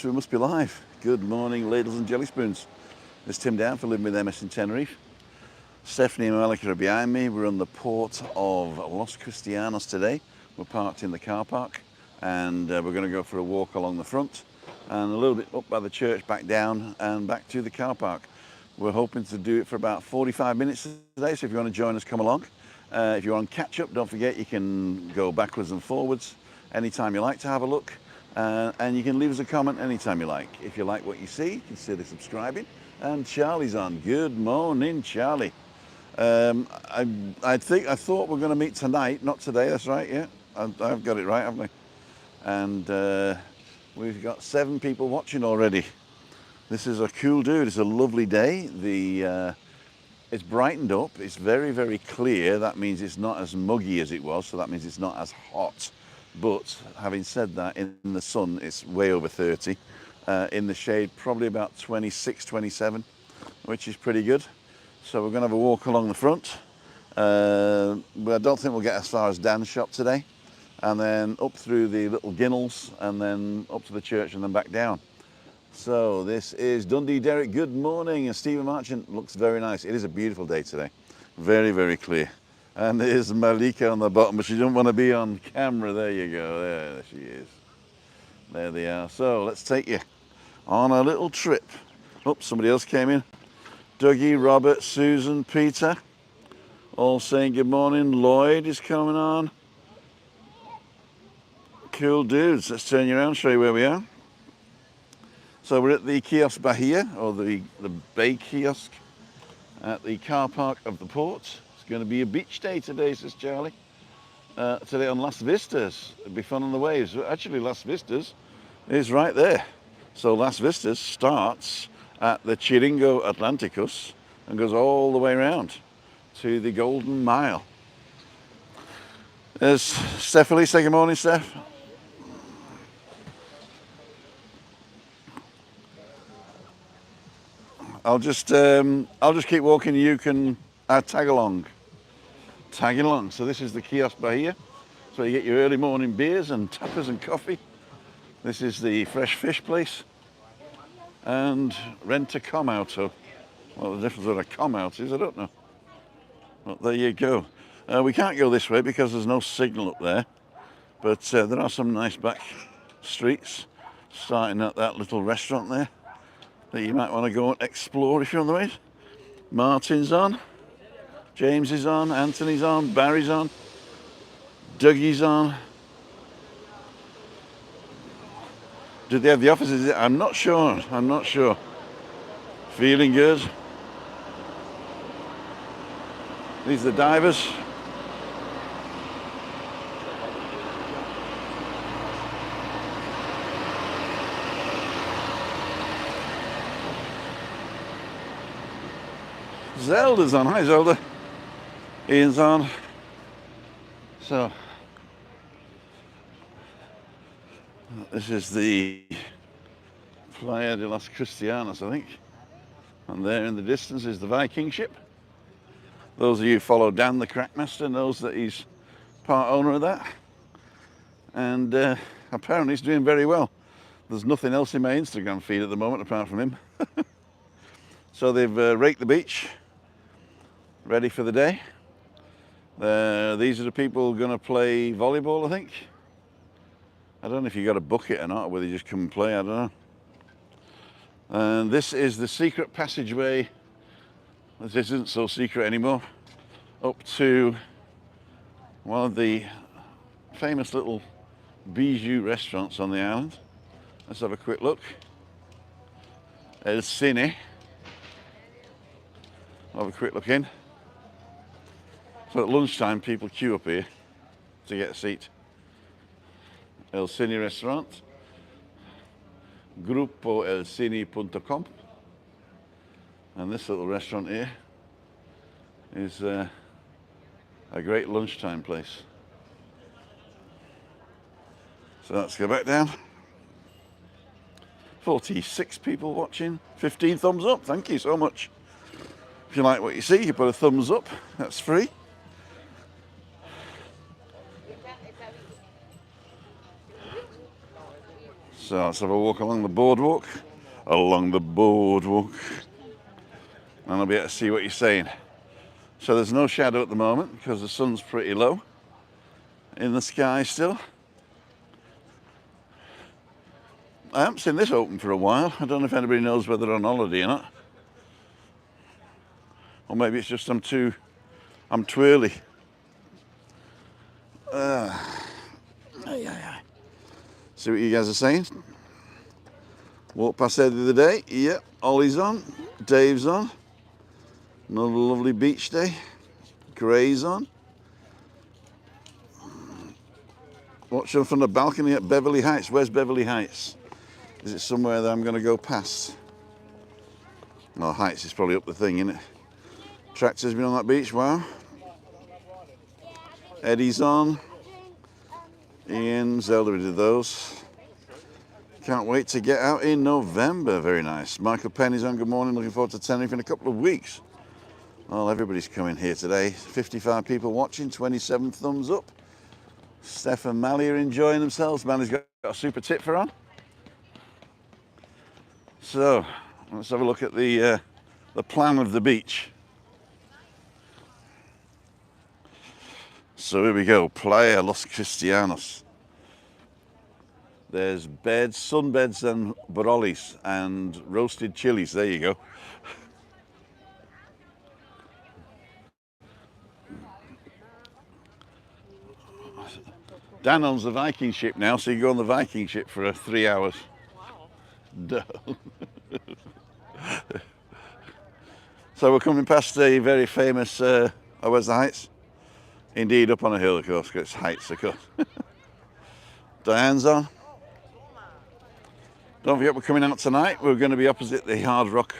We must be live. Good morning, ladles and jelly spoons. It's Tim down for Living with MS in Tenerife. Stephanie and Malika are behind me. We're on the port of Los Cristianos today. We're parked in the car park and we're going to go for a walk along the front and a little bit up by the church, back down and back to the car park. We're hoping to do it for about 45 minutes today, so if you want to join us, come along. If you want to catch up, don't forget you can go backwards and forwards anytime you like to have a look. And you can leave us a comment anytime you like. If you like what you see, consider subscribing. And Charlie's on. Good morning, Charlie. I thought we're going to meet tonight, not today. That's right, yeah. I've got it right, haven't I? And we've got 7 people watching already. This is a cool dude. It's a lovely day. It's brightened up. It's very, very clear. That means it's not as muggy as it was. So that means it's not as hot. But having said that, in the sun, it's way over 30. In the shade, probably about 26, 27, which is pretty good. So we're going to have a walk along the front. But I don't think we'll get as far as Dan's shop today. And then up through the little ginnels, and then up to the church, and then back down. So this is Dundee Derek. Good morning. And Stephen Marchant looks very nice. It is a beautiful day today. Very, very clear. And there's Malika on the bottom, but she doesn't want to be on camera. There you go. There she is. There they are. So let's take you on a little trip. Oh, somebody else came in. Dougie, Robert, Susan, Peter, all saying good morning. Lloyd is coming on. Cool dudes. Let's turn you around, show you where we are. So we're at the Kiosk Bahia, or the Bay Kiosk, at the car park of the port. Going to be a beach day today, says Charlie. Today on Las Vistas. It'll be fun on the waves. Actually, Las Vistas is right there. So Las Vistas starts at the Chiringo Atlanticus and goes all the way around to the Golden Mile. There's Stephanie. Say good morning, Steph. I'll just keep walking. You can tag along. Tagging along. So this is the Kiosk Bahia. So you get your early morning beers and tapas and coffee. This is the fresh fish place. And rent a com auto. Well, the difference with a com out is, I don't know. Well, there you go. We can't go this way because there's no signal up there. But there are some nice back streets, starting at that little restaurant there that you might want to go and explore if you're on the way. Martin's on. James is on, Anthony's on, Barry's on, Dougie's on. Did they have the offices? I'm not sure. Feeling good. These are the divers. Zelda's on. Hi, Zelda. Ian's on. So this is the Playa de Los Cristianos, I think. And there in the distance is the Viking ship. Those of you who follow Dan, the Craicmaster, knows that he's part owner of that. And apparently he's doing very well. There's nothing else in my Instagram feed at the moment apart from him. So they've raked the beach, ready for the day. These are the people going to play volleyball, I think. I don't know if you got a bucket or not, or whether you just come and play, I don't know. And this is the secret passageway. This isn't so secret anymore. Up to one of the famous little bijou restaurants on the island. Let's have a quick look. El Cine. I'll have a quick look in. So at lunchtime, people queue up here to get a seat. El Cine Restaurant. GruppoElCine.com. And this little restaurant here is a great lunchtime place. So let's go back down. 46 people watching, 15 thumbs up. Thank you so much. If you like what you see, you put a thumbs up. That's free. So let's have a walk along the boardwalk. Along the boardwalk. And I'll be able to see what you're saying. So there's no shadow at the moment because the sun's pretty low in the sky still. I haven't seen this open for a while. I don't know if anybody knows whether they're on holiday or not. Or maybe it's just I'm too early. See what you guys are saying? Walked past there the other day. Yep, Ollie's on. Dave's on. Another lovely beach day. Gray's on. Watching from the balcony at Beverly Heights. Where's Beverly Heights? Is it somewhere that I'm going to go past? No, Heights is probably up the thing, isn't it? Tractor's been on that beach, wow. Eddie's on. Ian, Zelda did those. Can't wait to get out in November. Very nice. Michael Penny's on. Good morning. Looking forward to Tenerife in a couple of weeks. Well, everybody's coming here today. 55 people watching. 27 thumbs up. Steph and Mally are enjoying themselves. Mally's got a super tip for on. So let's have a look at the plan of the beach. So here we go. Playa Los Cristianos. There's beds, sunbeds and borollis and roasted chilies. There you go. Dan owns the Viking ship now, so you go on the Viking ship for 3 hours. Wow. So we're coming past a very famous, where's the Heights? Indeed, up on a hill, of course, because it's Heights, of course. Diane's on. Don't forget we're coming out tonight. We're going to be opposite the Hard Rock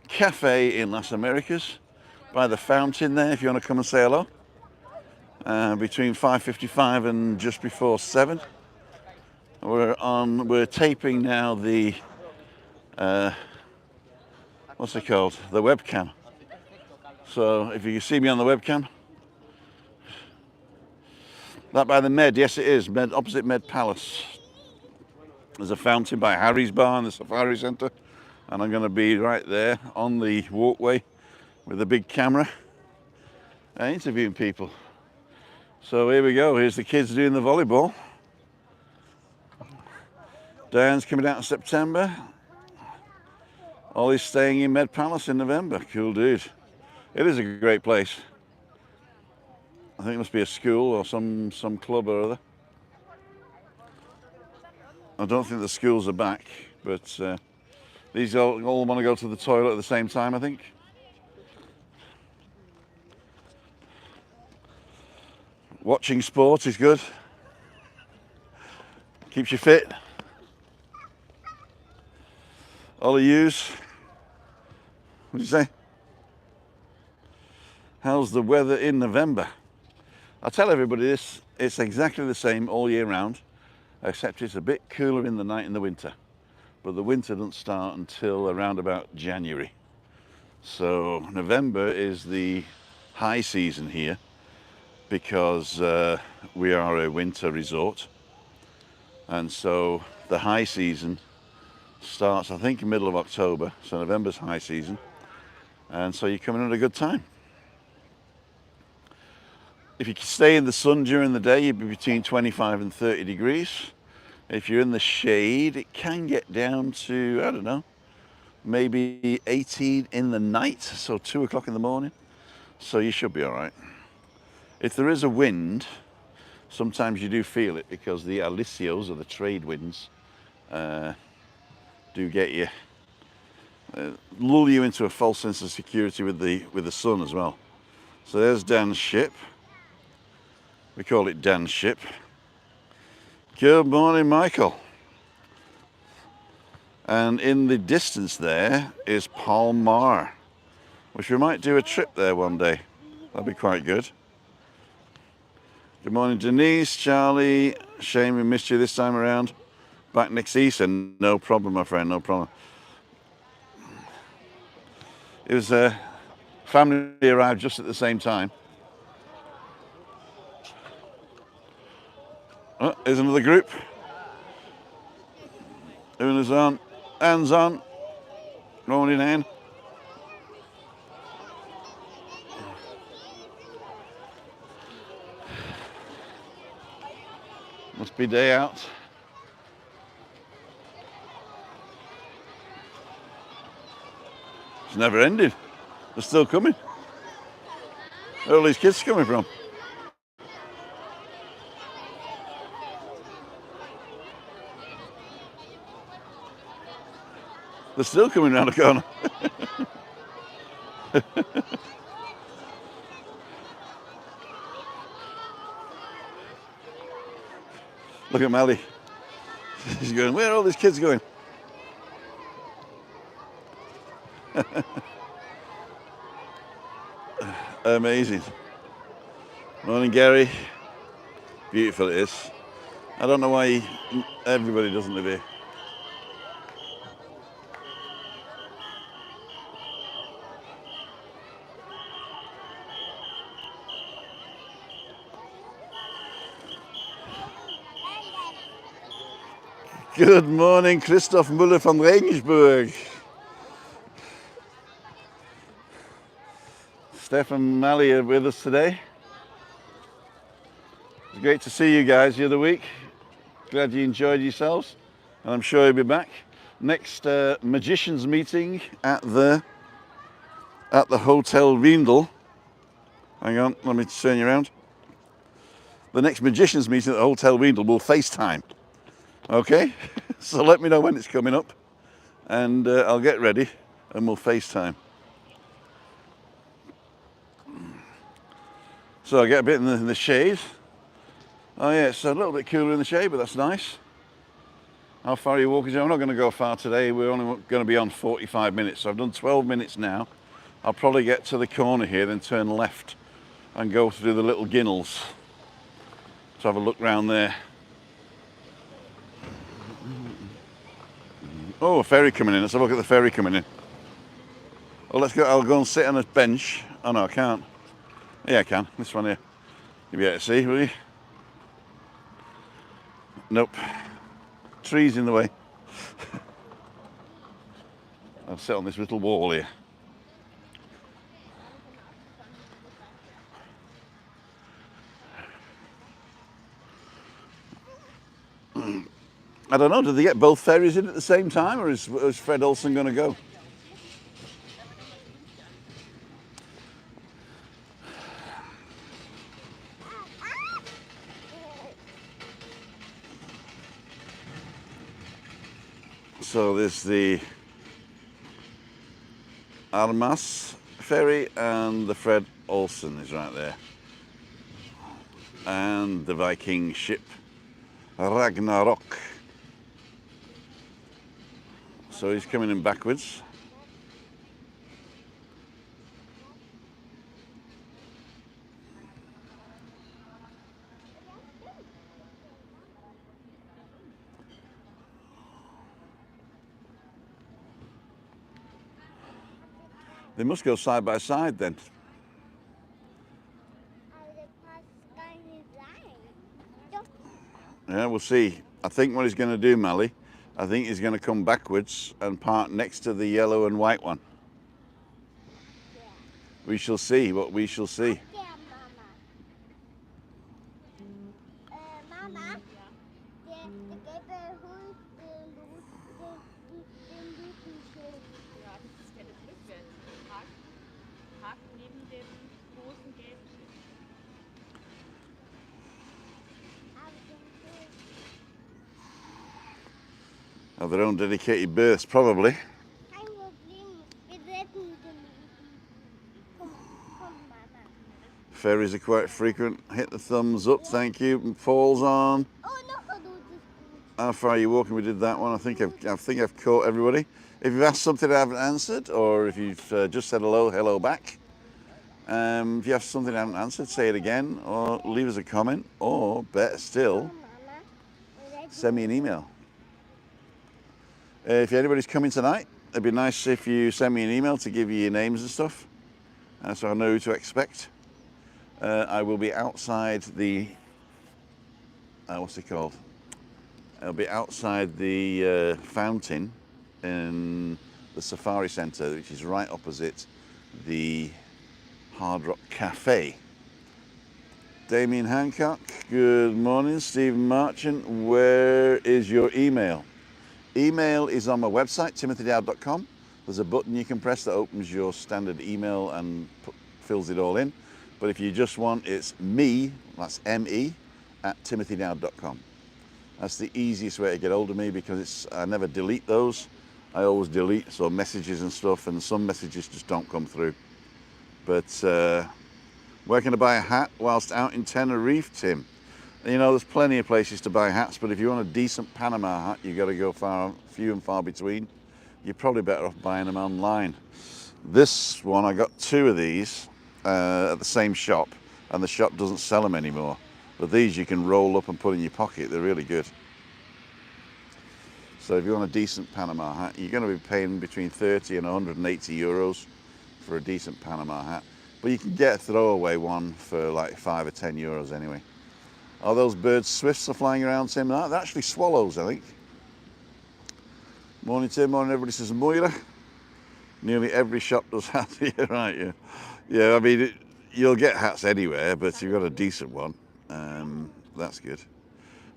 Cafe in Las Americas, by the fountain there, if you want to come and say hello. Between 5:55 and just before 7. We're taping now the, what's it called? The webcam. So if you can see me on the webcam. That by the Med, yes it is, Med, opposite Med Palace. There's a fountain by Harry's Bar in the Safari Centre, and I'm going to be right there on the walkway with a big camera interviewing people. So here we go, here's the kids doing the volleyball. Diane's coming out in September. Ollie's staying in Med Palace in November. Cool dude. It is a great place. I think it must be a school or some club or other. I don't think the schools are back, but these all want to go to the toilet at the same time, I think. Watching sport is good. Keeps you fit. Ollie Hughes. What did you say? How's the weather in November? I tell everybody this, it's exactly the same all year round, except it's a bit cooler in the night in the winter. But the winter doesn't start until around about January. So November is the high season here because we are a winter resort. And so the high season starts, I think, in the middle of October. So November's high season. And so you're coming at a good time. If you stay in the sun during the day, you'd be between 25 and 30 degrees. If you're in the shade, it can get down to, I don't know, maybe 18 in the night, so 2 o'clock in the morning. So you should be all right. If there is a wind, sometimes you do feel it because the alisios, or the trade winds, do get you, lull you into a false sense of security with the sun as well. So there's Dan's ship. We call it Dan's ship. Good morning, Michael. And in the distance there is Palmar, which we might do a trip there one day. That'd be quite good. Good morning, Denise, Charlie. Shame we missed you this time around. Back next Easter. No problem, my friend, no problem. It was family arrived just at the same time. Oh, here's another group. Una's on, hands on, rolling in. Must be day out. It's never ended. They're still coming. Where are all these kids coming from? They're still coming round the corner. Look at Mally. She's going, where are all these kids going? Amazing. Morning, Gary. Beautiful it is. I don't know why everybody doesn't live here. Good morning, Christoph Müller from Regensburg. Steph and Mally are with us today. It's great to see you guys the other week. Glad you enjoyed yourselves, and I'm sure you'll be back. Next magicians meeting at the Hotel Riendel. Hang on, let me turn you around. The next magicians meeting at the Hotel Riendel will FaceTime. Okay, so let me know when it's coming up, and I'll get ready and we'll FaceTime. So I get a bit in the shade. Oh yeah, it's a little bit cooler in the shade, but that's nice. How far are you walking? I'm not going to go far today. We're only going to be on 45 minutes. So I've done 12 minutes now. I'll probably get to the corner here, then turn left and go through the little ginnels to have a look round there. Oh, a ferry coming in. Let's have a look at the ferry coming in. Well, let's go. I'll go and sit on a bench. Oh no, I can't. Yeah, I can. This one here. You'll be able to see, will you? Nope. Trees in the way. I'll sit on this little wall here. I don't know, did they get both ferries in at the same time, or is Fred Olsen going to go? So there's the Armas ferry, and the Fred Olsen is right there. And the Viking ship Ragnarok. So he's coming in backwards. They must go side by side then. Yeah, we'll see. I think what he's going to do, Mally, I think he's going to come backwards and park next to the yellow and white one. Yeah. We shall see what we shall see. Have their own dedicated berths, probably. Ferries are quite frequent. Hit the thumbs up, thank you. Paul's on. How far are you walking? We did that one. I think I've caught everybody. If you've asked something I haven't answered, or if you've just said hello back. If you have something I haven't answered, say it again, or leave us a comment, or better still, send me an email. If anybody's coming tonight, it'd be nice if you send me an email to give you your names and stuff, so I know who to expect. I will be outside the, what's it called? It'll be outside the fountain in the Safari Centre, which is right opposite the Hard Rock Cafe. Damien Hancock, good morning. Stephen Marchant, where is your email? Email is on my website, timothydowd.com. There's a button you can press that opens your standard email and fills it all in. But if you just want, it's me, that's M-E, at timothydowd.com. That's the easiest way to get hold of me because I never delete those. I always delete some messages and stuff, and some messages just don't come through. But where can I buy a hat whilst out in Tenerife, Tim? You know, there's plenty of places to buy hats, but if you want a decent Panama hat, you've got to go few and far between. You're probably better off buying them online. This one, I got 2 of these at the same shop, and the shop doesn't sell them anymore. But these you can roll up and put in your pocket. They're really good. So if you want a decent Panama hat, you're going to be paying between 30 and 180 euros for a decent Panama hat. But you can get a throwaway one for like 5 or 10 euros anyway. Are those birds swifts are flying around, Tim? They're actually swallows, I think. Morning, Tim. Morning, everybody. Says Moira. Nearly every shop does hats here, right? Yeah. Yeah, I mean, you'll get hats anywhere, but you've got a decent one. That's good.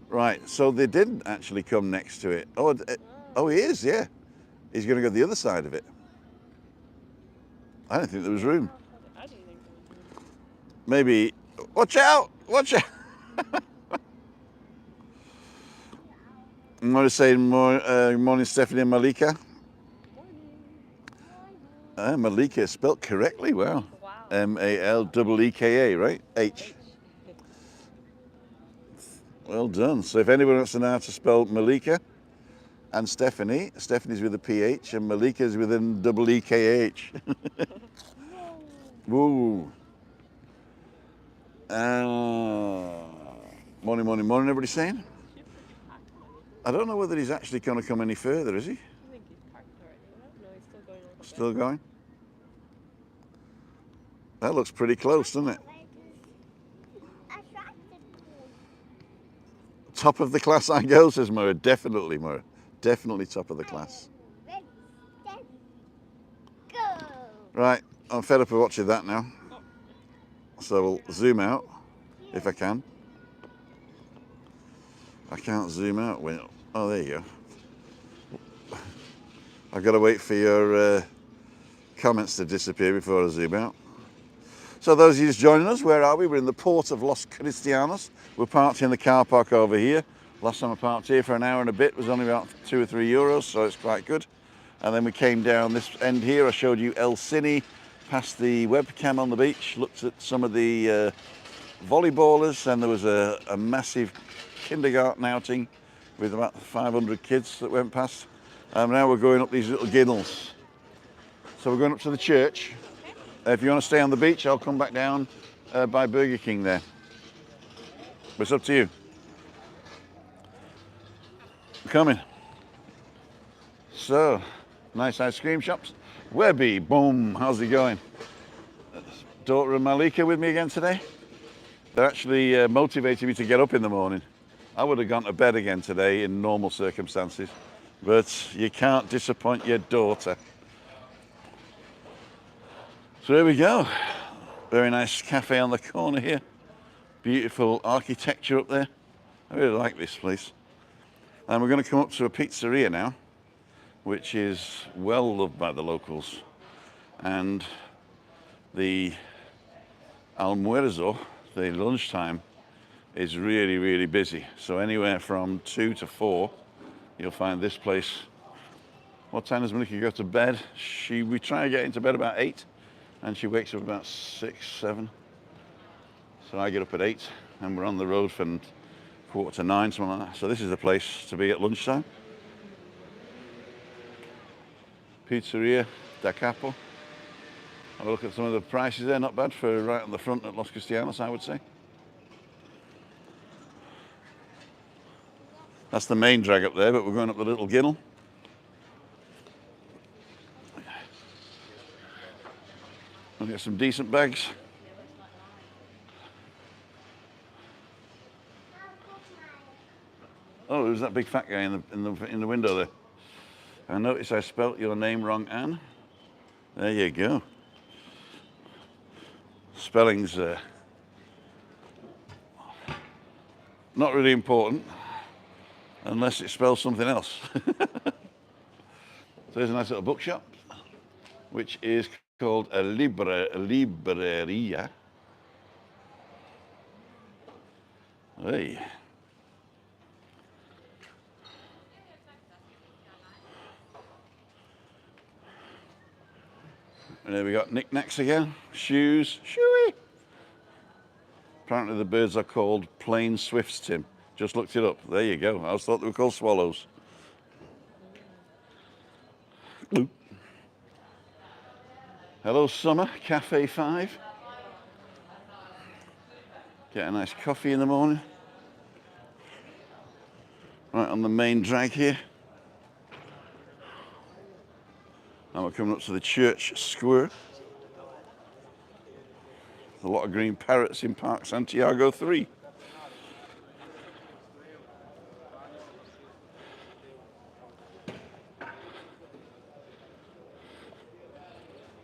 Right, so they didn't actually come next to it. Oh, he is, yeah. He's going to go the other side of it. I didn't think there was room. Maybe, watch out, watch out. I'm going to say morning, Stephanie and Malika. Malika is spelt correctly, wow. M-A-L-E-E-K-A, right? H. Well done. So if anyone wants to know how to spell Malika and Stephanie, Stephanie's with a P-H and Malika's with an E-E-K-H. Woo. Morning, morning, morning, everybody saying? I don't know whether he's actually going to come any further, is he? I think he's parked already. No, he's still going over Still going? That looks pretty close, doesn't it? Top of the class I go, says Moira. Definitely, Moira. Definitely top of the class. Right, I'm fed up of watching that now. So we'll zoom out, if I can. I can't zoom out. Oh, there you go. I've got to wait for your comments to disappear before I zoom out. So those of you just joining us, where are we? We're in the port of Los Cristianos. We're parked in the car park over here. Last time I parked here for an hour and a bit was only about 2 or 3 euros, so it's quite good. And then we came down this end here. I showed you El Cine, past the webcam on the beach, looked at some of the volleyballers, and there was a massive kindergarten outing with about 500 kids that went past. And now we're going up these little ginnels. So we're going up to the church. If you want to stay on the beach, I'll come back down by Burger King there. But it's up to you. I'm coming. So, nice ice cream shops. Webby, boom, how's it going? Daughter and Malika with me again today. They're actually motivating me to get up in the morning. I would have gone to bed again today in normal circumstances, but you can't disappoint your daughter. So here we go. Very nice cafe on the corner here. Beautiful architecture up there. I really like this place. And we're going to come up to a pizzeria now, which is well loved by the locals. And the almuerzo, the lunchtime, is really, really busy. So anywhere from 2 to 4, you'll find this place. What time does Malika go to bed? We try to get into bed about 8. And she wakes up about 6, 7. So I get up at 8 and we're on the road from 8:45, something like that. So this is the place to be at lunchtime. Pizzeria Da Capo. Have a look at some of the prices there, not bad for right on the front at Los Cristianos, I would say. That's the main drag up there, but we're going up the little ginnel. We'll get some decent bags. Oh, who's that big fat guy in the window there? I notice I spelt your name wrong, Anne. There you go. Spelling's not really important unless it spells something else. So there's a nice little bookshop, which is called a libreria. Hey. And there we got knickknacks again, shoes, shoey. Apparently the birds are called plain swifts, Tim. Just looked it up. There you go. I always thought they were called swallows. Oop. Hello, Summer, Cafe 5. Get a nice coffee in the morning. Right on the main drag here. Now we're coming up to the church square. A lot of green parrots in Park Santiago 3.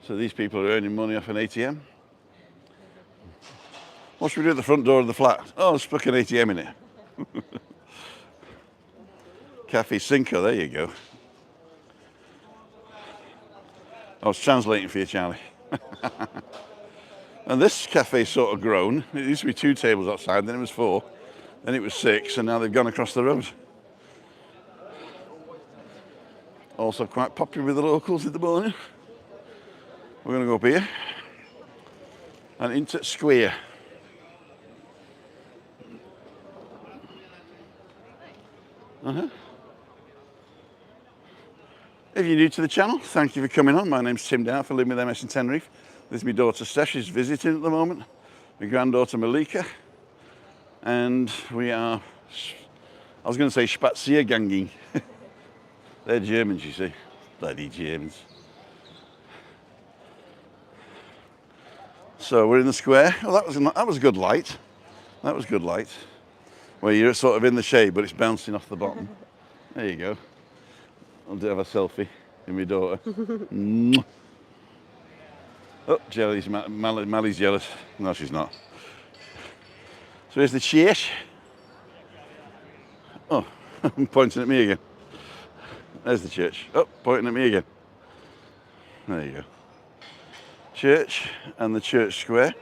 So these people are earning money off an ATM. What should we do at the front door of the flat? Oh, let's book an ATM in it. Cafe Cinco, there you go. I was translating for you, Charlie. And this cafe's sort of grown. It used to be 2 tables outside, then it was 4, then it was 6, and now they've gone across the road. Also quite popular with the locals in the morning. We're going to go up here and into Square. If you're new to the channel, thank you for coming on. My name's Tim Down, I live with MS in Tenerife. This is my daughter Steph, she's visiting at the moment. My granddaughter Malika. And we are, I was going to say Spazierganging. They're Germans, you see. Bloody Germans. So we're in the square. Well, that was good light. That was good light. Where you're sort of in the shade, but it's bouncing off the bottom. There you go. I'll do have a selfie with my daughter. Oh, Jelly's, Mally's jealous. No, she's not. So here's the church. Oh, pointing at me again. There's the church. Oh, pointing at me again. There you go. Church and the church square.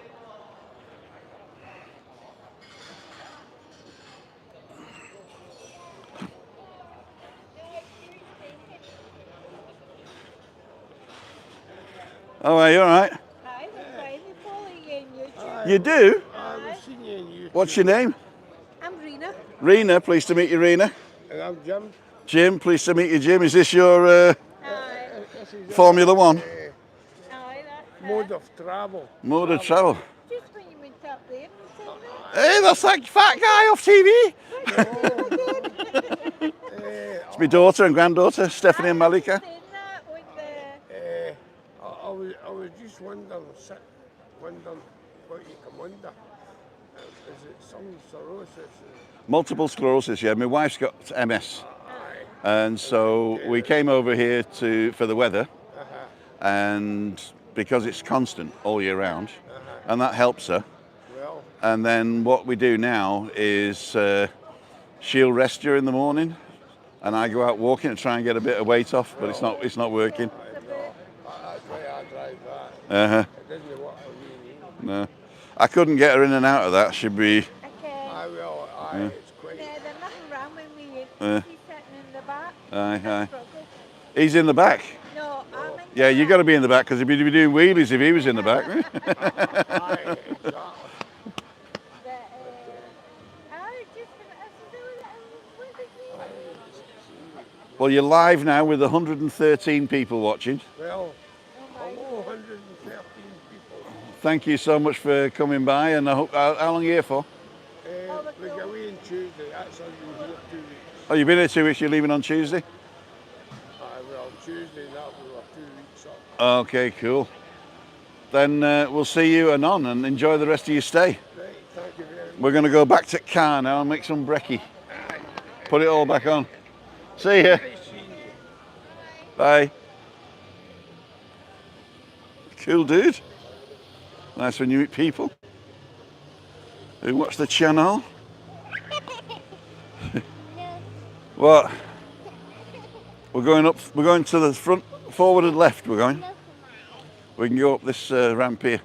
Oh, are you all right? Hi, we're following you on YouTube. You do? I've seen you on YouTube. What's your name? I'm Rena. Rena, pleased to meet you, Rena. And I'm Jim. Jim, pleased to meet you, Jim. Is this your Aye. This is Formula One? Aye, that's mode of travel. Mode of travel? just when you went up there and said Hey, that's that fat guy off TV. It's my daughter and granddaughter, Stephanie and Malika. saying that on the... I was just wondering what you come under. Is it some cirrhosis? Multiple sclerosis, yeah. My wife's got MS. Aye. And so we came over here for the weather, and because it's constant all year round, and that helps her. Well, And then what we do now is she'll rest her in the morning, and I go out walking and try and get a bit of weight off, but it's not working. that's why I drive that. Uh-huh. It doesn't what I really need. No, I couldn't get her in and out of that. She'd be. Okay. I will. It's quite. There's nothing wrong with me. Uh. He's sitting in the back. Aye, aye. Struggle. He's in the back. No, I'm in Yeah, the you got to be in the back because he'd be doing wheelies if he was in the back. Aye, exactly. But, I just what did you... Well, you're live now with 113 people watching. Well, hello, 113 people. Thank you so much for coming by, and I hope, how long are you here for? We go away on Tuesday. That's I've been here 2 weeks. Oh, you've been here 2 weeks, you're leaving on Tuesday? Well, Tuesday that we were 2 weeks up. Okay, cool. Then we'll see you anon and enjoy the rest of your stay. Right, thank you very much. We're going to go back to Car now and make some brekkie. Aye. Put it all back on. See ya. Bye. Cool dude. Nice when you meet people who watch the channel. What? We're going to the front, forward and left we're going. We can go up this ramp here.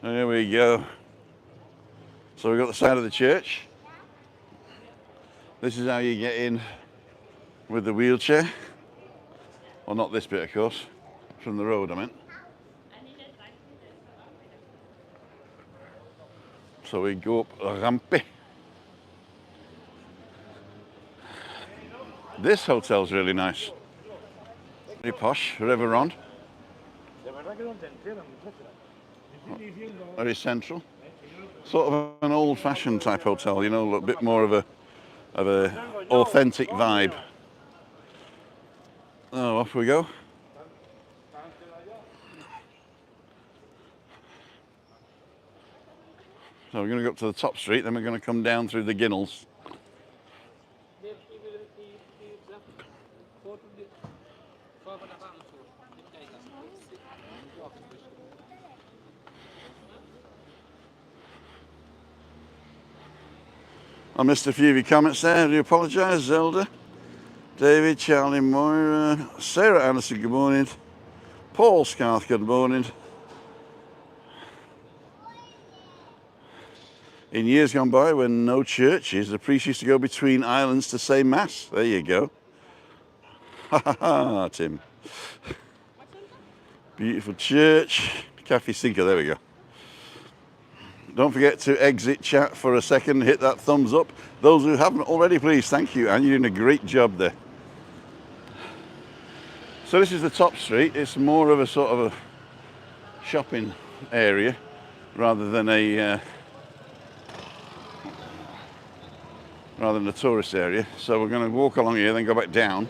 There we go. So we've got the side of the church. This is how you get in with the wheelchair. Well, not this bit, of course, from the road, I meant. So we go up a rampe. This hotel's really nice. Very posh, River Rond. Very central. Sort of an old-fashioned type hotel, you know, a bit more of a authentic vibe. Oh, off we go. So we're going to go up to the top street, then we're going to come down through the Ginnels. I missed a few of your comments there. I do apologise. Zelda, David, Charlie, Moira, Sarah Anderson, good morning. Paul Scarth, good morning. In years gone by, when no churches, the priest used to go between islands to say mass. There you go. Ha ha ha, Tim. Beautiful church. Cafe Sinker, there we go. Don't forget to exit chat for a second, hit that thumbs up. Those who haven't already, please, thank you. And you're doing a great job there. So this is the top street. It's more of a sort of a shopping area rather than a tourist area. So we're going to walk along here, then go back down,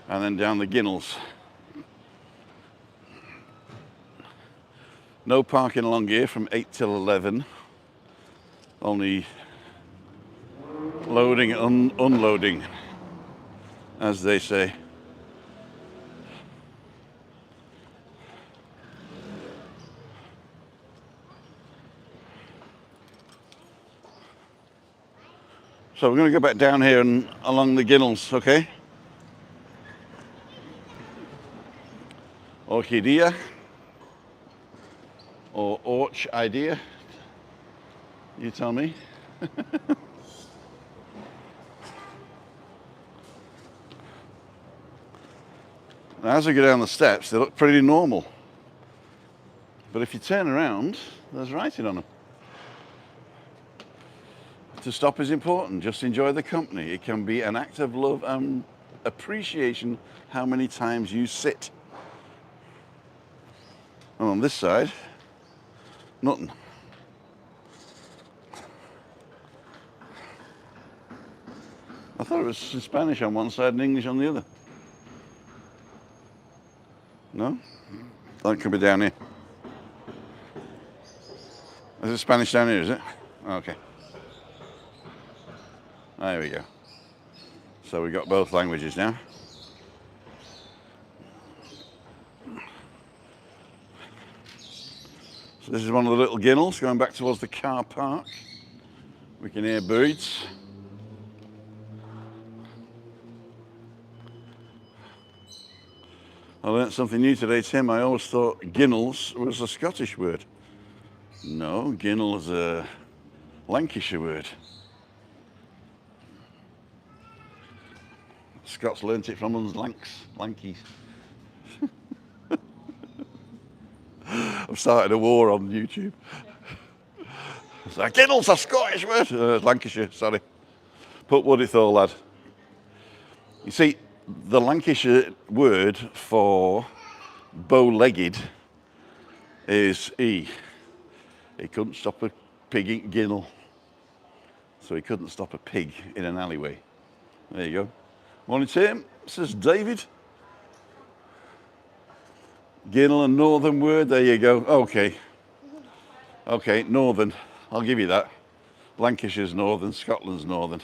and then down the Ginnels. No parking along here from 8 till 11. Only loading and unloading, as they say. So we're going to go back down here and along the Ginnels, okay? Orchidea. Or Orch Idea, you tell me. Now, as we go down the steps, they look pretty normal. But if you turn around, there's writing on them. To stop is important, just enjoy the company. It can be an act of love and appreciation how many times you sit. And on this side, nothing. I thought it was Spanish on one side and English on the other. No? That could be down here. Is it Spanish down here, is it? Okay. There we go. So we've got both languages now. So this is one of the little Ginnels going back towards the car park. We can hear birds. I learnt something new today, Tim. I always thought Ginnels was a Scottish word. No, Ginnel is a Lancashire word. Scots learnt it from us Lankies. I've started a war on YouTube. So, Ginnel's a Scottish word. Lancashire, sorry. Put what it thought, lad. You see, the Lancashire word for bow-legged is E. He couldn't stop a pig in Ginnel. So he couldn't stop a pig in an alleyway. There you go. Morning, Tim. Says David. Ginnel, a northern word. There you go. Okay. Okay, northern. I'll give you that. Lancashire's northern, Scotland's northern.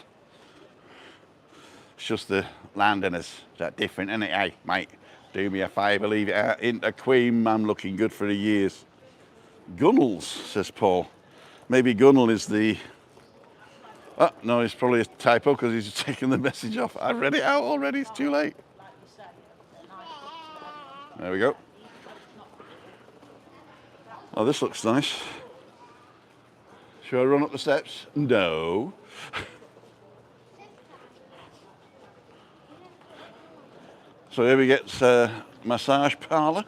It's just the Londoners that different, isn't it? Hey, mate, do me a favour, leave it out into Queen. I'm looking good for the years. Gunnels, says Paul. Maybe Gunnel is the... Oh, no, it's probably a typo because he's taken the message off. I've read it out already, it's too late. There we go. Oh, this looks nice. Should I run up the steps? No. So here we get massage parlour.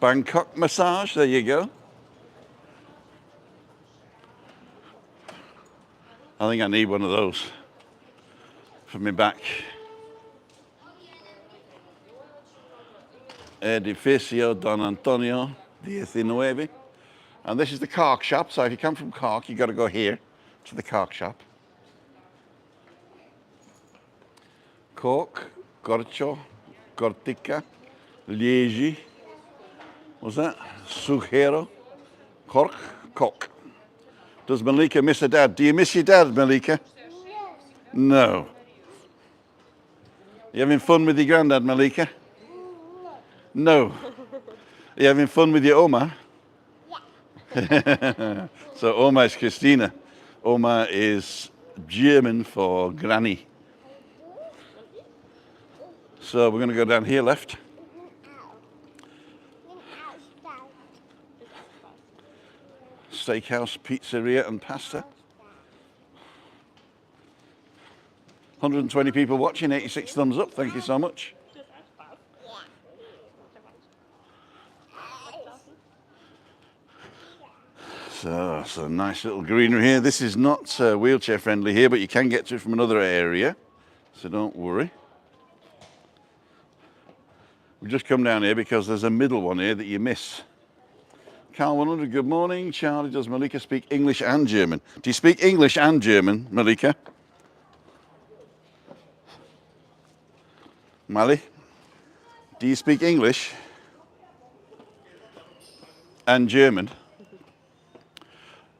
Bangkok massage, there you go. I think I need one of those for my back. Edificio Don Antonio 19. And this is the Cork shop, so if you come from Cork, you've got to go here to the Cork shop. Cork, Corcho, Cortica, Liegi, what's that? Sugero, Cork, Cork. Does Malika miss her dad? Do you miss your dad, Malika? No. You having fun with your granddad, Malika? No. Are you having fun with your Oma? Yeah. So Oma is Christina. Oma is German for granny. So we're going to go down here left. Steakhouse, pizzeria and pasta. 120 people watching, 86 thumbs up. Thank you so much. So, nice little greenery here. This is not wheelchair friendly here, but you can get to it from another area. So don't worry. We just come down here because there's a middle one here that you miss. Carl 100, good morning. Charlie, does Malika speak English and German? Do you speak English and German, Malika? Mali, do you speak English and German?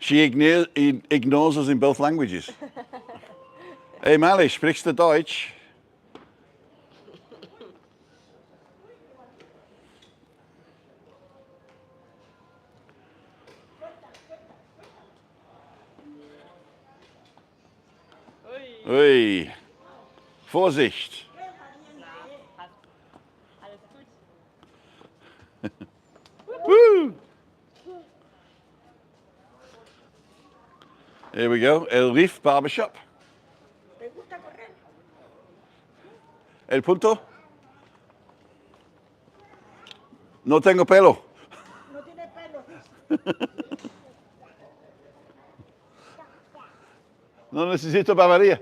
She ignores us in both languages. Hey Mali, sprichst du Deutsch? Ui, Vorsicht. Woo! Here we go, El Reef Barbershop. El punto. No tengo pelo. No tiene pelo. No necesito barbería.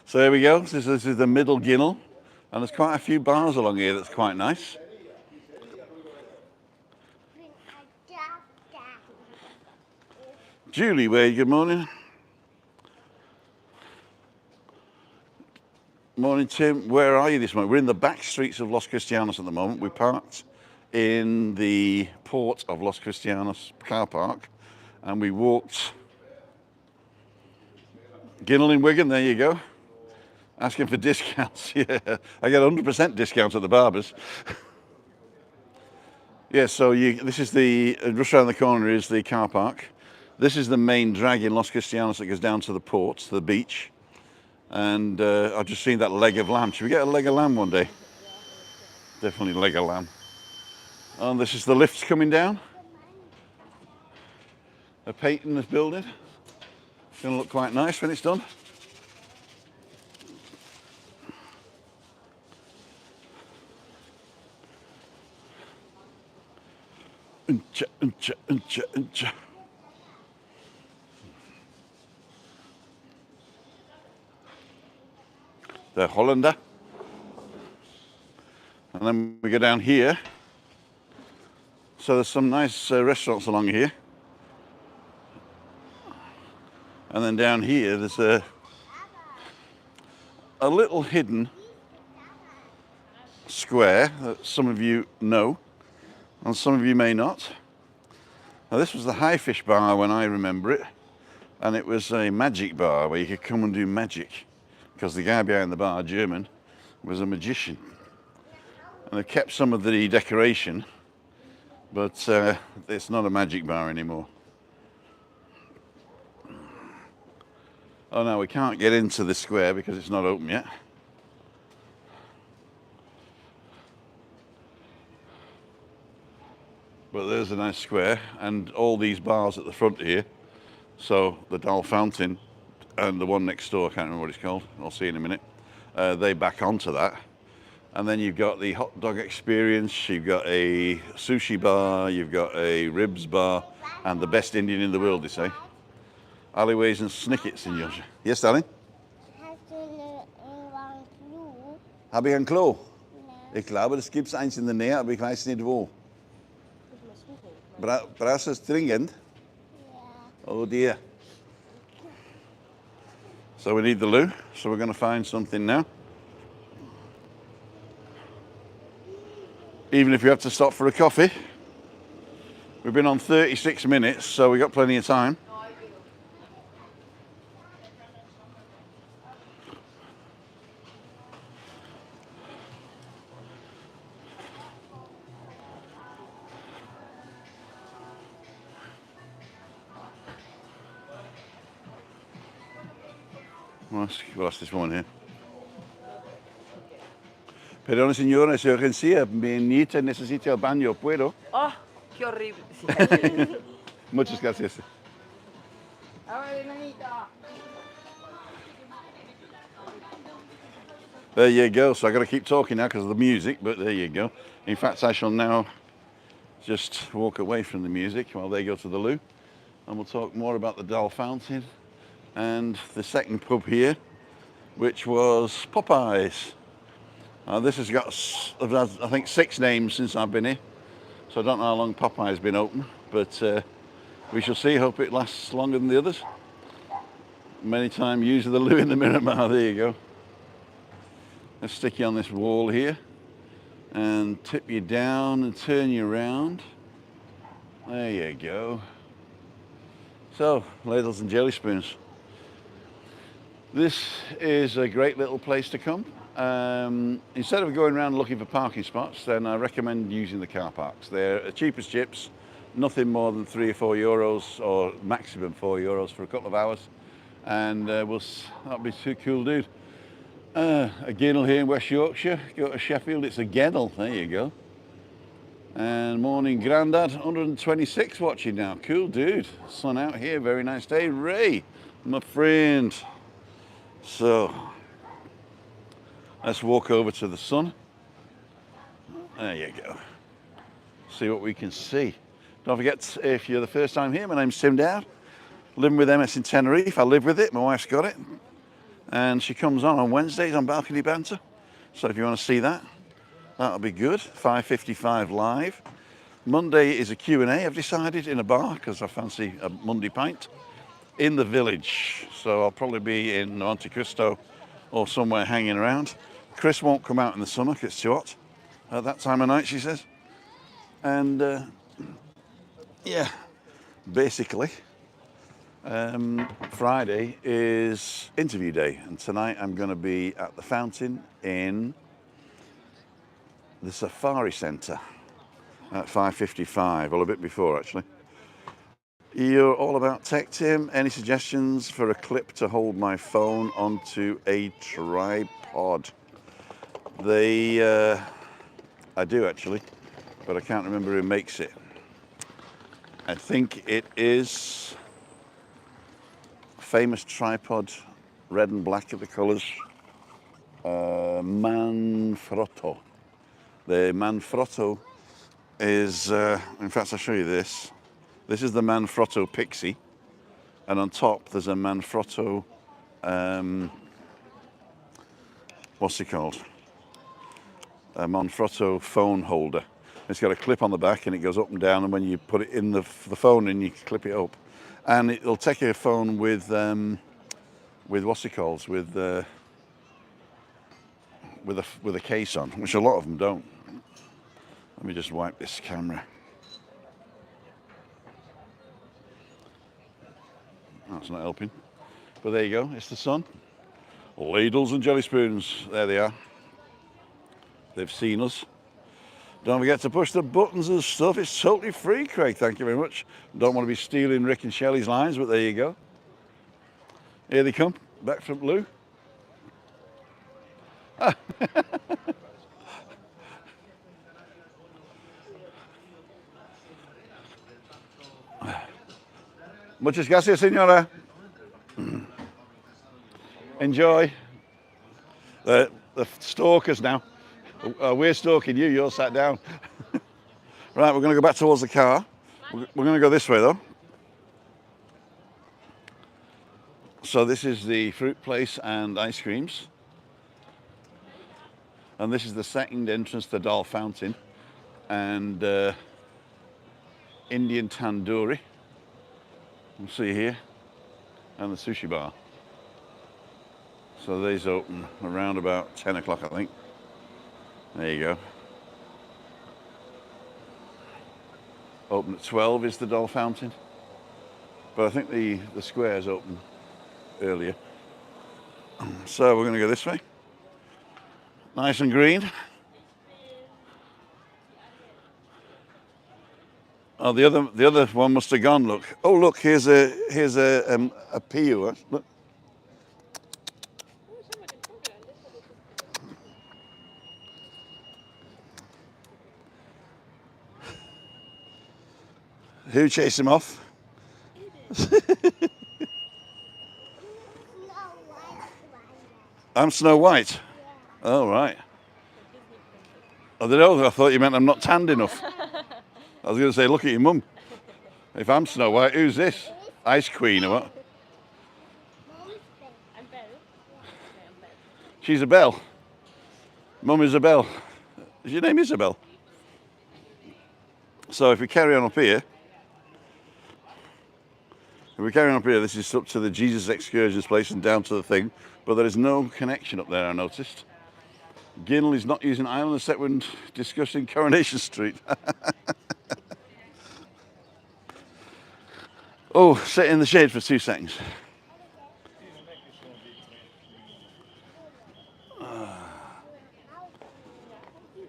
So here we go. This is the middle Ginnel, and there's quite a few bars along here that's quite nice. Julie Wade, good morning. Morning, Tim. Where are you this morning? We're in the back streets of Los Cristianos at the moment. We parked in the port of Los Cristianos car park, and we walked. Ginnel in Wigan, there you go. Asking for discounts. Yeah, I get 100% discount at the barbers. Yeah, so this is just around the corner is the car park. This is the main drag in Los Cristianos that goes down to the port, to the beach. And I've just seen that leg of lamb. Should we get a leg of lamb one day? Definitely leg of lamb. And this is the lifts coming down. They're painting this building. It's going to look quite nice when it's done. Uncha, uncha, uncha, uncha. The Hollander. And then we go down here. So there's some nice restaurants along here. And then down here there's a little hidden square that some of you know. and some of you may not. Now, this was the High Fish Bar when I remember it, and it was a magic bar where you could come and do magic, because the guy behind the bar, German, was a magician. And they've kept some of the decoration, but it's not a magic bar anymore. Oh no, we can't get into the square because it's not open yet. But there's a nice square, and all these bars at the front here. So the Dal Fountain and the one next door, I can't remember what it's called, I'll see in a minute, they back onto that. And then you've got the hot dog experience, you've got a sushi bar, you've got a ribs bar, and the best Indian in the world, they say. Alleyways and snickets in Georgia. Yes, darling? Habe ich ein Klo? Ich glaube, das gibt es eins in der Nähe, aber ich weiß nicht wo. Brauchst du es dringend? Oh dear. So we need the loo, so we're going to find something now. Even if you have to stop for a coffee. We've been on 36 minutes, so we've got plenty of time. We'll ask this woman here. Perdone signora, se urgencia, mi nieta necesita el baño, ¿puedo? Oh, qué horrible. Muchas gracias. There you go. So I've got to keep talking now because of the music, but there you go. In fact, I shall now just walk away from the music while they go to the loo, and we'll talk more about the Dal Fountain and the second pub here, which was Popeyes. This has got, I think, 6 names since I've been here, so I don't know how long Popeyes been open, but we shall see. Hope it lasts longer than the others. Many times using the loo in the Miramar. There you go. Let's stick you on this wall here and tip you down and turn you around. There you go. So, ladles and jelly spoons. This is a great little place to come. Instead of going around looking for parking spots, then I recommend using the car parks. They're cheap as chips, nothing more than €3 or €4, or maximum €4 for a couple of hours. And that'll be too cool, dude. A Ginnell here in West Yorkshire. Go to Sheffield, it's a Ginnell. There you go. And morning, Grandad, 126 watching now. Cool, dude. Sun out here, very nice day. Ray, my friend. So, let's walk over to the sun. There you go. See what we can see. Don't forget, if you're the first time here, my name's Tim Dowd. Living with MS in Tenerife. I live with it. My wife's got it. And she comes on Wednesdays on Balcony Banter. So if you want to see that, that'll be good. 5:55 live. Monday is a Q&A, I've decided, in a bar, because I fancy a Monday pint, in the village. So I'll probably be in Monte Cristo or somewhere hanging around. Chris won't come out in the summer because it's too hot at that time of night, she says. And yeah, basically, Friday is interview day, and tonight I'm going to be at the fountain in the Safari Centre at 5:55, well, a bit before actually. You're all about tech, Tim. Any suggestions for a clip to hold my phone onto a tripod? I do actually, but I can't remember who makes it. I think it is famous tripod, red and black of the colours, Manfrotto. The Manfrotto is, in fact, I'll show you this. This is the Manfrotto Pixie, and on top there's a Manfrotto, what's it called? A Manfrotto phone holder. It's got a clip on the back and it goes up and down, and when you put it in the phone and you clip it up, and it'll take your phone with what's it called? With a case on, which a lot of them don't. Let me just wipe this camera. That's not helping. But there you go, it's the sun. Ladles and jelly spoons, there they are. They've seen us. Don't forget to push the buttons and stuff. It's totally free, Craig. Thank you very much. Don't want to be stealing Rick and Shelley's lines, but there you go. Here they come, back from Lou. Muchas gracias, señora. Enjoy. The stalkers now. We're stalking you, you're sat down. Right, we're going to go back towards the car. We're going to go this way though. So this is the fruit place and ice creams. And this is the second entrance to Dal Fountain and Indian Tandoori. We'll see here. And the sushi bar. So these open around about 10 o'clock, I think. There you go. Open at 12 is the Dal Fountain. But I think the square's open earlier. So we're going to go this way. Nice and green. Oh, the other one must have gone. Look. Oh, look. Here's a PU. Look. Who chased him off? I'm Snow White. Oh, right. I don't know. I thought you meant I'm not tanned enough. I was going to say, look at your mum. If I'm Snow White, who's this? Ice Queen or what? She's a bell. Mum is a bell. Is your name Isabel? So if we carry on up here, this is up to the Jesus Excursions place and down to the thing, but there is no connection up there, I noticed. Ginnell is not using Island of Set when discussing Coronation Street. Oh, sit in the shade for 2 seconds.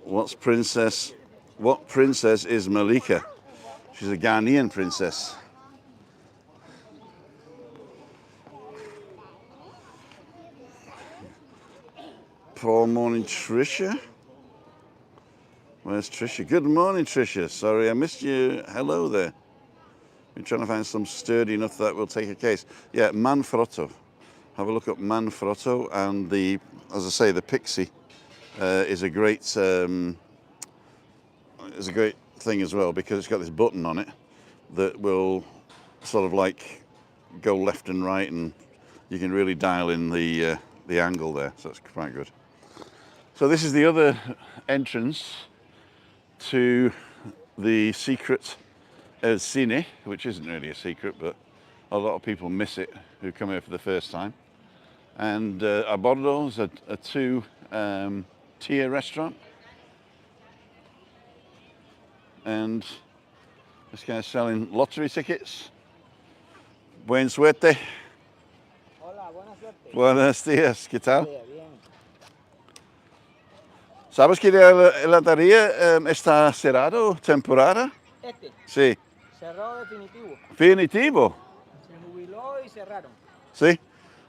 What princess is Malika? She's a Ghanaian princess. Poor morning, Tricia. Where's Tricia? Good morning, Tricia. Sorry I missed you. Hello there. We're trying to find some sturdy enough that will take a case. Yeah, Manfrotto. Have a look at Manfrotto, and as I say, the Pixie is a great thing as well, because it's got this button on it that will sort of like go left and right, and you can really dial in the angle there. So that's quite good. So this is the other entrance to the secret Cine, which isn't really a secret, but a lot of people miss it who come here for the first time. And a Bordeaux is a 2-tier restaurant. And this guy's selling lottery tickets. Buen suerte. Hola, buena suerte. Buenos días, ¿qué tal? Bien. ¿Sabes que la heladería está cerrado temporada? Sí. Cerró definitivo. Definitivo. Se jubiló y cerraron. Sí.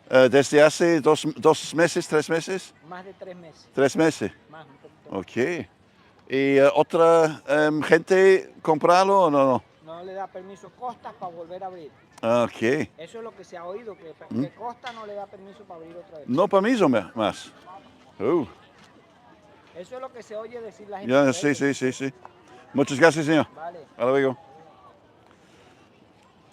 Desde hace 2 meses, 3 meses. Más de 3 meses. 3 meses. Más, un poquito. Ok. ¿Y otra gente comprarlo o no? No le da permiso Costa para volver a abrir. Ok. Eso es lo que se ha oído, que Costa no le da permiso para abrir otra vez. No permiso más. Eso es lo que se oye decir la gente. Ya, sí. Muchas gracias, señor. Vale. Hasta luego.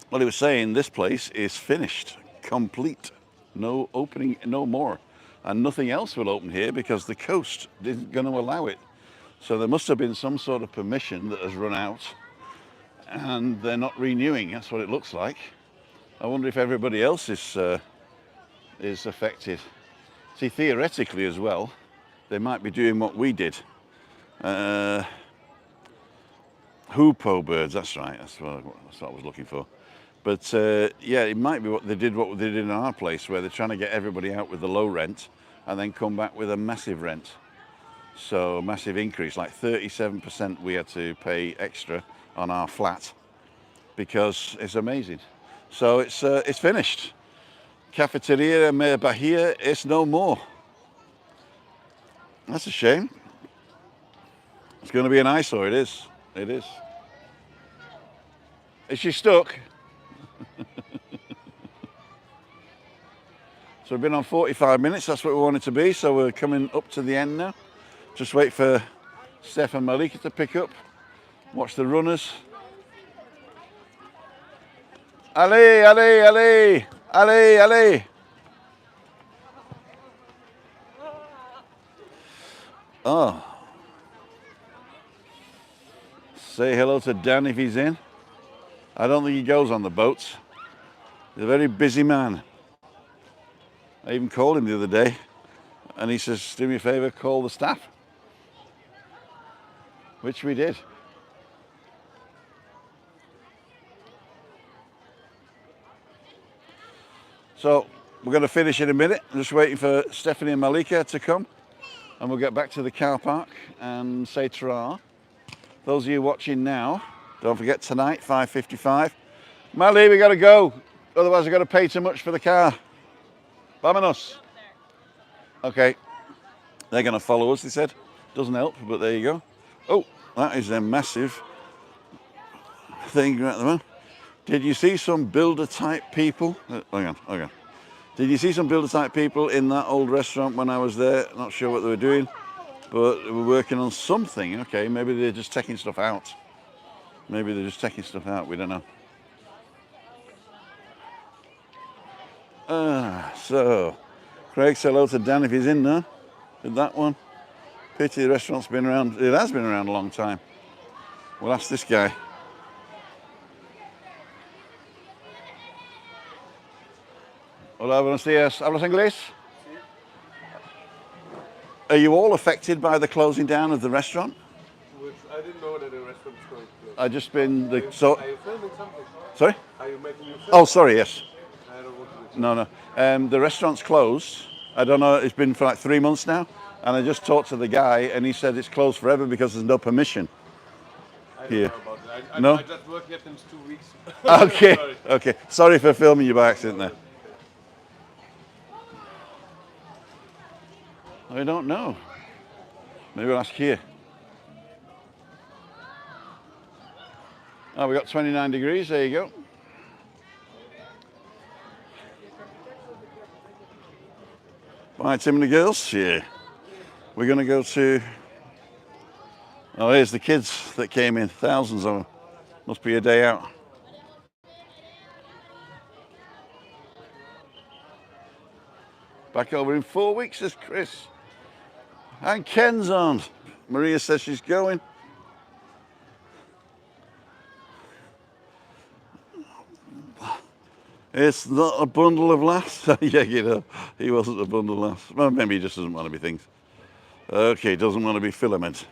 Well, he was saying this place is finished, complete. No opening, no more. And nothing else will open here because the coast isn't going to allow it. So there must have been some sort of permission that has run out and they're not renewing. That's what it looks like. I wonder if everybody else is affected. See, theoretically as well, they might be doing what we did. Hoopoe birds, that's right. That's what I was looking for. But yeah, it might be what they did in our place, where they're trying to get everybody out with the low rent and then come back with a massive rent. So a massive increase, like 37% we had to pay extra on our flat because it's amazing. So it's finished. Cafeteria Me Bahia is no more. That's a shame. It's going to be an eyesore, it is. It is. Is she stuck? So we've been on 45 minutes, that's what we wanted to be, so we're coming up to the end now. Just wait for Steph and Malika to pick up, watch the runners. Ali, Ali, Ali, Ali, Ali. Oh. Say hello to Dan if he's in. I don't think he goes on the boats. He's a very busy man. I even called him the other day and he says, do me a favour, call the staff. Which we did. So we're going to finish in a minute. I'm just waiting for Stephanie and Malika to come and we'll get back to the car park and say ta-ra. Those of you watching now, don't forget tonight, 5:55. Mali, we got to go. Otherwise I've got to pay too much for the car. Vámonos. Okay. They're going to follow us, they said. Doesn't help, but there you go. Oh, that is a massive thing right there. Did you see some builder type people? Hang on. Did you see some builder type people in that old restaurant when I was there? Not sure what they were doing, but they were working on something. Okay, maybe they're just taking stuff out. We don't know. So, Craig, say hello to Dan if he's in there. Did that one. Pity the restaurant's been around. It has been around a long time. We'll ask this guy. Hola, buenos días. ¿Hablas inglés? Are you all affected by the closing down of the restaurant? I didn't know that the restaurant was going to close. I just been the Are you filming something? Sorry? Are you making your film? Oh, sorry. Yes. I don't want to. No. The restaurant's closed. I don't know. It's been for like 3 months now, and I just talked to the guy, and he said it's closed forever because there's no permission. I don't Here. know about that. No? I just worked here since 2 weeks. Okay. Sorry. Okay. Sorry for filming you by accident there. I don't know. Maybe we'll ask here. Oh, we got 29 degrees. There you go. Right, Tim and the girls. Yeah. We're going to go to... Oh, here's the kids that came in. Thousands of them. Must be a day out. Back over in 4 weeks, says Chris. And Ken's on. Maria says she's going. It's not a bundle of laughs. Yeah, you know, he wasn't a bundle of laughs. Well, maybe he just doesn't want to be things. Okay, doesn't want to be filament.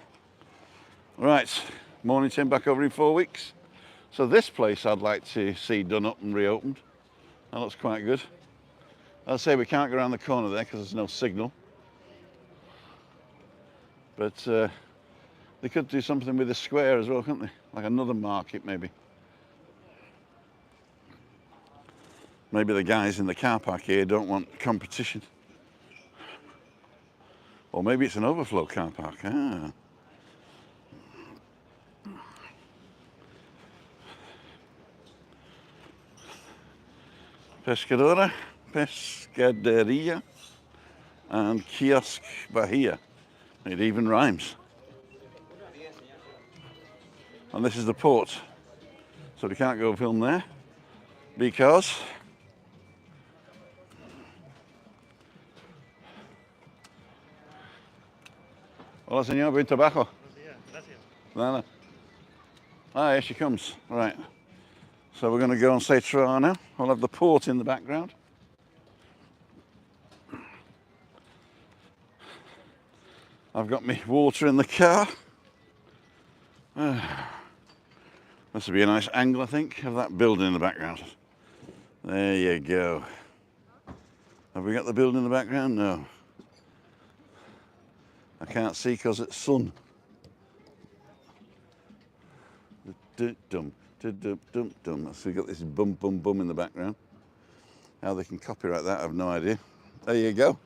Right, morning Tim, back over in 4 weeks. So this place I'd like to see done up and reopened. That looks quite good. I'll say we can't go around the corner there because there's no signal. But they could do something with the square as well, couldn't they? Like another market maybe. Maybe the guys in the car park here don't want competition. Or maybe it's an overflow car park. Ah. Pescaderia, and Kiosk Bahia. It even rhymes. And this is the port. So we can't go film there because hola, señor, buen trabajo. No. Ah, here she comes. Right. So we're going to go and say tra now. I'll have the port in the background. I've got me water in the car. This would be a nice angle, I think, of that building in the background. There you go. Have we got the building in the background? No. I can't see because it's sun. Dum, dum, dum, dum. So we've got this bum, bum, bum in the background. How they can copyright that, I have no idea. There you go.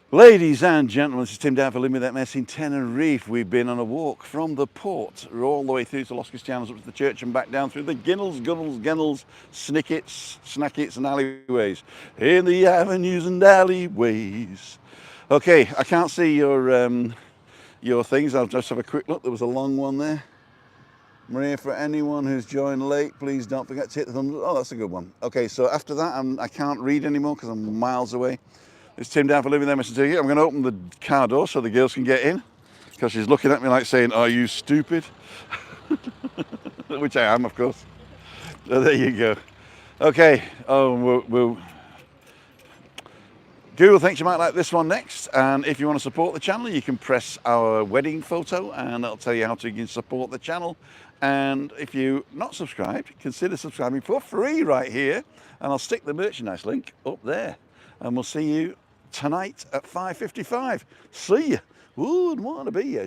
Ladies and gentlemen, this is Tim down for Living with That Mess in Tenerife. We've been on a walk from the port all the way through to Los Cristianos, up to the church and back down through the ginnels, gunnels, gennels, snickets, snackets and alleyways. In the avenues and alleyways. Okay, I can't see your things. I'll just have a quick look. There was a long one there. Maria, for anyone who's joined late, please don't forget to hit the thumbs up. Oh, that's a good one. Okay, so after that, I can't read anymore because I'm miles away. It's Tim down for Living There, Mr. Ticket. I'm going to open the car door so the girls can get in because she's looking at me like saying, "Are you stupid?" Which I am, of course. So there you go. Okay. Oh, Google thinks you might like this one next, and if you want to support the channel, you can press our wedding photo and that'll tell you how to support the channel. And if you're not subscribed, consider subscribing for free right here, and I'll stick the merchandise link up there. And we'll see you tonight at 5:55. See ya. Wouldn't want to be ya.